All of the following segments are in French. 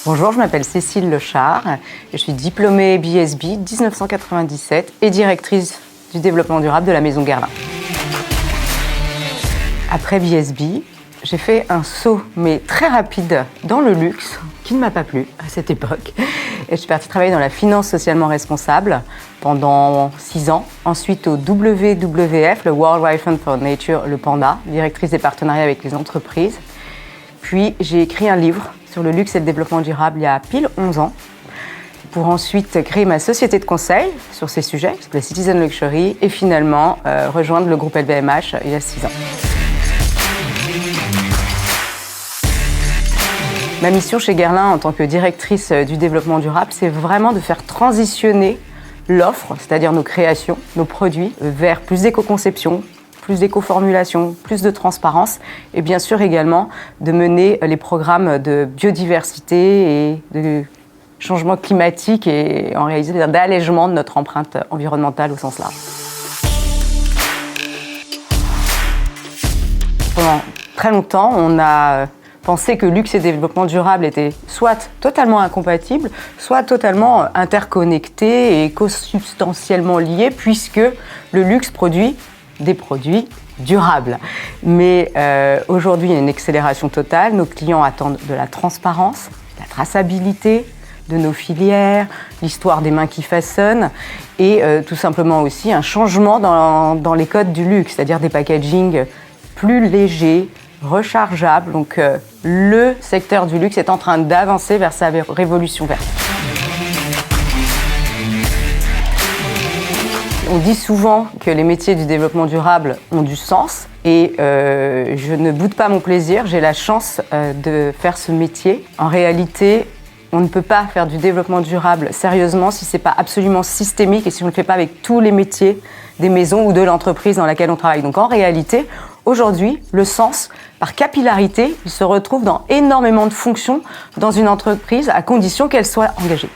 Bonjour, je m'appelle Cécile Lechard, je suis diplômée BSB 1997 et directrice du développement durable de la Maison Guerlain. Après BSB, j'ai fait un saut, mais très rapide, dans le luxe, qui ne m'a pas plu à cette époque. Et je suis partie travailler dans la finance socialement responsable pendant 6 ans. Ensuite au WWF, le World Wide Fund for Nature, le Panda, directrice des partenariats avec les entreprises. Puis j'ai écrit un livre sur le luxe et le développement durable il y a pile 11 ans, pour ensuite créer ma société de conseil sur ces sujets, qui s'appelle Citizen Luxury, et finalement rejoindre le groupe LVMH il y a 6 ans. Ma mission chez Guerlain en tant que directrice du développement durable, c'est vraiment de faire transitionner l'offre, c'est-à-dire nos créations, nos produits, vers plus d'éco-conception, plus d'éco-formulation, plus de transparence et bien sûr également de mener les programmes de biodiversité et de changement climatique et en réalité d'allègement de notre empreinte environnementale au sens large. Pendant très longtemps, on a pensé que luxe et développement durable étaient soit totalement incompatibles, soit totalement interconnectés et consubstantiellement liés puisque le luxe produit des produits durables. Mais aujourd'hui, il y a une accélération totale. Nos clients attendent de la transparence, de la traçabilité de nos filières, l'histoire des mains qui façonnent et tout simplement aussi un changement dans les codes du luxe, c'est-à-dire des packagings plus légers, rechargeables. Donc le secteur du luxe est en train d'avancer vers sa révolution verte. On dit souvent que les métiers du développement durable ont du sens et je ne boude pas mon plaisir, j'ai la chance de faire ce métier. En réalité, on ne peut pas faire du développement durable sérieusement si ce n'est pas absolument systémique et si on ne le fait pas avec tous les métiers des maisons ou de l'entreprise dans laquelle on travaille. Donc en réalité, aujourd'hui, le sens, par capillarité, il se retrouve dans énormément de fonctions dans une entreprise à condition qu'elle soit engagée.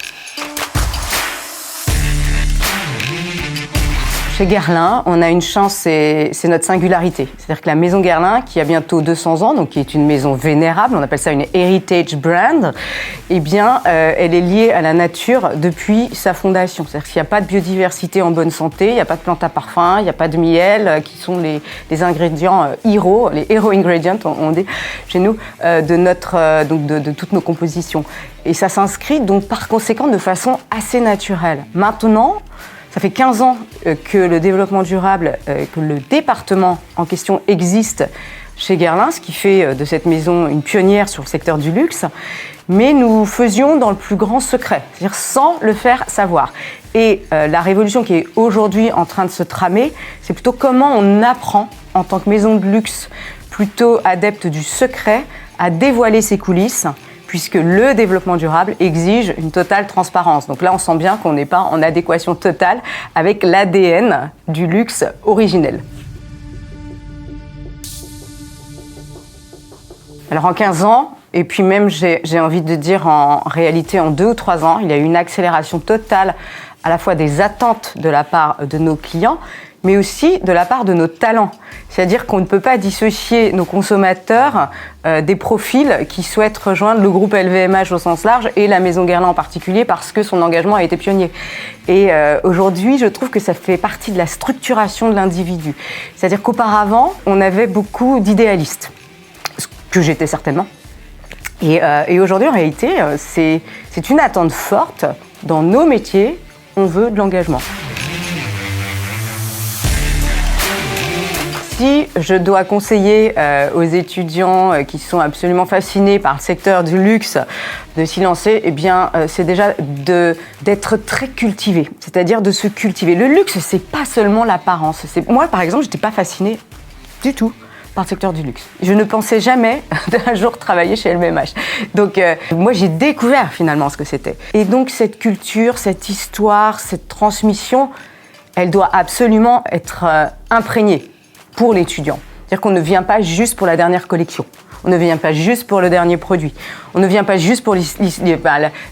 Chez Guerlain, on a une chance, c'est notre singularité. C'est-à-dire que la Maison Guerlain, qui a bientôt 200 ans, donc qui est une maison vénérable, on appelle ça une heritage brand, eh bien, elle est liée à la nature depuis sa fondation. C'est-à-dire qu'il n'y a pas de biodiversité en bonne santé, il n'y a pas de plantes à parfum, il n'y a pas de miel, qui sont les ingrédients héros, les hero ingredients, on dit chez nous, de toutes nos compositions. Et ça s'inscrit donc par conséquent de façon assez naturelle. Maintenant, ça fait 15 ans que le développement durable, que le département en question existe chez Guerlain, ce qui fait de cette maison une pionnière sur le secteur du luxe, mais nous faisions dans le plus grand secret, c'est-à-dire sans le faire savoir. Et la révolution qui est aujourd'hui en train de se tramer, c'est plutôt comment on apprend en tant que maison de luxe, plutôt adepte du secret, à dévoiler ses coulisses, puisque le développement durable exige une totale transparence. Donc là, on sent bien qu'on n'est pas en adéquation totale avec l'ADN du luxe originel. Alors en 15 ans, et puis même j'ai envie de dire en réalité en 2 ou 3 ans, il y a eu une accélération totale à la fois des attentes de la part de nos clients, mais aussi de la part de nos talents. C'est-à-dire qu'on ne peut pas dissocier nos consommateurs des profils qui souhaitent rejoindre le groupe LVMH au sens large et la Maison Guerlain en particulier parce que son engagement a été pionnier. Et aujourd'hui, je trouve que ça fait partie de la structuration de l'individu. C'est-à-dire qu'auparavant, on avait beaucoup d'idéalistes, ce que j'étais certainement. Et aujourd'hui, en réalité, c'est une attente forte. Dans nos métiers, on veut de l'engagement. Si je dois conseiller aux étudiants qui sont absolument fascinés par le secteur du luxe de s'y lancer, eh bien, c'est déjà d'être très cultivé, c'est-à-dire de se cultiver. Le luxe, c'est pas seulement l'apparence. Moi, par exemple, j'étais pas fascinée du tout par le secteur du luxe. Je ne pensais jamais d'un jour travailler chez LVMH. Donc, moi, j'ai découvert finalement ce que c'était. Et donc, cette culture, cette histoire, cette transmission, elle doit absolument être imprégnée pour l'étudiant. C'est-à-dire qu'on ne vient pas juste pour la dernière collection. On ne vient pas juste pour le dernier produit. On ne vient pas juste pour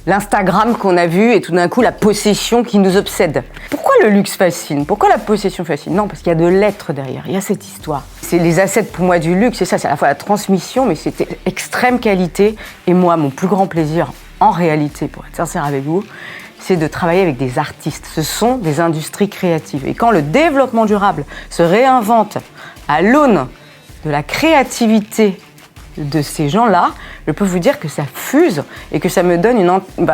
l'Instagram qu'on a vu et tout d'un coup la possession qui nous obsède. Pourquoi le luxe fascine? Pourquoi la possession fascine? Non, parce qu'il y a de l'être derrière, il y a cette histoire. C'est les assets pour moi du luxe, c'est ça, c'est à la fois la transmission, mais c'était extrême qualité. Et moi, mon plus grand plaisir, en réalité, pour être sincère avec vous, c'est de travailler avec des artistes. Ce sont des industries créatives. Et quand le développement durable se réinvente à l'aune de la créativité de ces gens-là, je peux vous dire que ça fuse et que ça me donne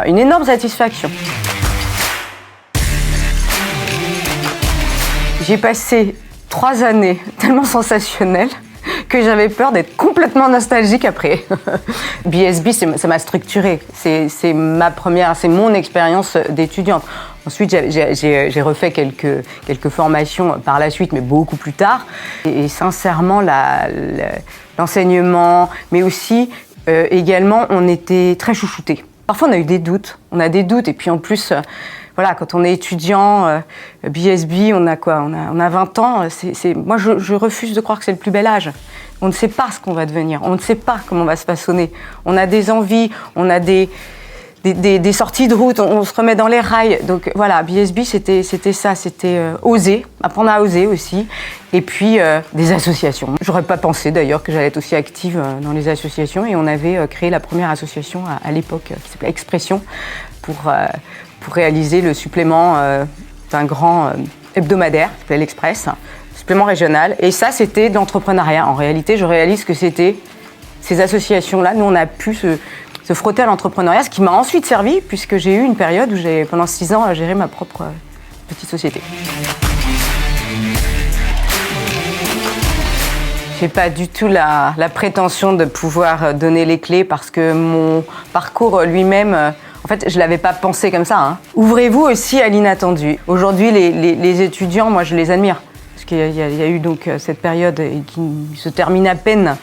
une énorme satisfaction. J'ai passé 3 années tellement sensationnelles que j'avais peur d'être complètement nostalgique après. BSB, ça m'a structurée. C'est mon expérience d'étudiante. Ensuite, j'ai refait quelques formations par la suite, mais beaucoup plus tard. Et sincèrement, l'enseignement, mais aussi également, on était très chouchoutés. Parfois, on a eu des doutes. Et puis en plus, voilà, quand on est étudiant, BSB, on a quoi? On a 20 ans. Moi, je refuse de croire que c'est le plus bel âge. On ne sait pas ce qu'on va devenir. On ne sait pas comment on va se façonner. On a des envies, on a des sorties de route, on se remet dans les rails. Donc voilà, BSB, c'était ça, c'était oser, apprendre à oser aussi. Et puis des associations. J'aurais pas pensé d'ailleurs que j'allais être aussi active dans les associations. Et on avait créé la première association à l'époque qui s'appelait Expression pour réaliser le supplément d'un grand hebdomadaire qui s'appelait l'Express, supplément régional. Et ça, c'était de l'entrepreneuriat. En réalité, je réalise que c'était ces associations-là. Nous, on a pu se frotter à l'entrepreneuriat, ce qui m'a ensuite servi, puisque j'ai eu une période où j'ai, pendant 6 ans, géré ma propre petite société. J'ai pas du tout la prétention de pouvoir donner les clés, parce que mon parcours lui-même, en fait, je l'avais pas pensé comme ça. Hein. Ouvrez-vous aussi à l'inattendu. Aujourd'hui, les étudiants, moi, je les admire, parce qu'il y a eu donc cette période qui se termine à peine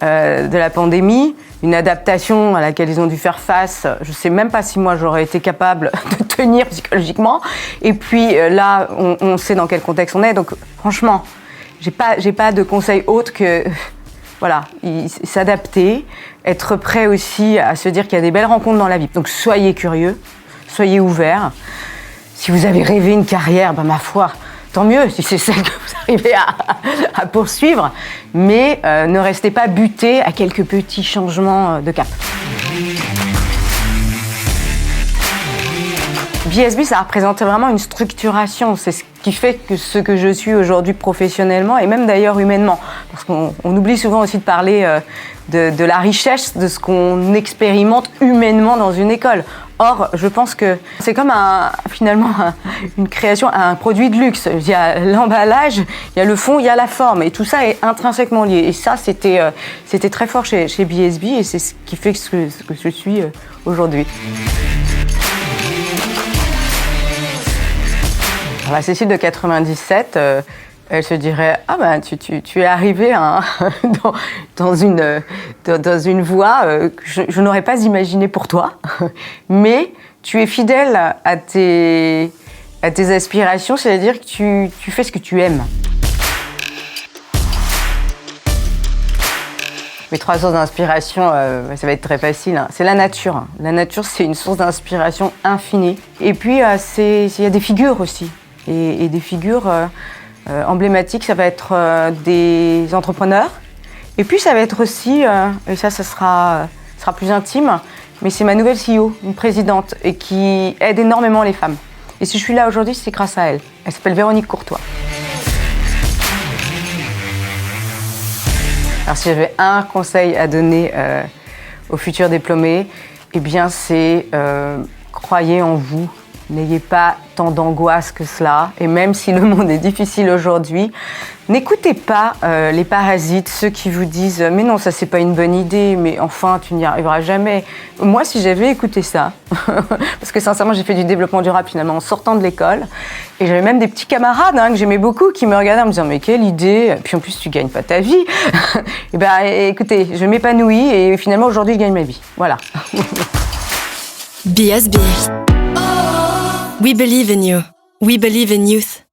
de la pandémie, une adaptation à laquelle ils ont dû faire face. Je ne sais même pas si moi j'aurais été capable de tenir psychologiquement. Et puis là, on sait dans quel contexte on est. Donc franchement, j'ai pas de conseil autre que voilà, s'adapter, être prêt aussi à se dire qu'il y a des belles rencontres dans la vie. Donc soyez curieux, soyez ouverts. Si vous avez rêvé une carrière, ma foi, tant mieux si c'est celle que vous arrivez à poursuivre, mais ne restez pas buté à quelques petits changements de cap. BSB, ça représentait vraiment une structuration. C'est ce qui fait que ce que je suis aujourd'hui professionnellement et même d'ailleurs humainement. Parce qu'on oublie souvent aussi de parler de la richesse de ce qu'on expérimente humainement dans une école. Or, je pense que c'est comme finalement une création, un produit de luxe. Il y a l'emballage, il y a le fond, il y a la forme. Et tout ça est intrinsèquement lié. Et ça, c'était très fort chez BSB et c'est ce qui fait ce que je suis aujourd'hui. Alors, la Cécile de 97, elle se dirait « Ah ben, tu es arrivée dans une voie que je n'aurais pas imaginée pour toi, mais tu es fidèle à tes aspirations, c'est-à-dire que tu fais ce que tu aimes. » Mes 3 sources d'inspiration, ça va être très facile. Hein. C'est la nature. La nature, c'est une source d'inspiration infinie. Et puis, il y a des figures aussi. Et des figures emblématiques, ça va être des entrepreneurs. Et puis ça va être aussi, et ça sera plus intime, mais c'est ma nouvelle CEO, une présidente, et qui aide énormément les femmes. Et si je suis là aujourd'hui, c'est grâce à elle. Elle s'appelle Véronique Courtois. Alors si j'avais un conseil à donner aux futurs diplômés, eh bien c'est croyez en vous. N'ayez pas tant d'angoisse que cela. Et même si le monde est difficile aujourd'hui, n'écoutez pas les parasites, ceux qui vous disent « Mais non, ça, c'est pas une bonne idée, mais enfin, tu n'y arriveras jamais. » Moi, si j'avais écouté ça, parce que sincèrement, j'ai fait du développement durable finalement en sortant de l'école, et j'avais même des petits camarades que j'aimais beaucoup qui me regardaient en me disant « Mais quelle idée! Puis en plus, tu gagnes pas ta vie. » Et ben, écoutez, je m'épanouis et finalement, aujourd'hui, je gagne ma vie. Voilà. BSB. We believe in you. We believe in youth.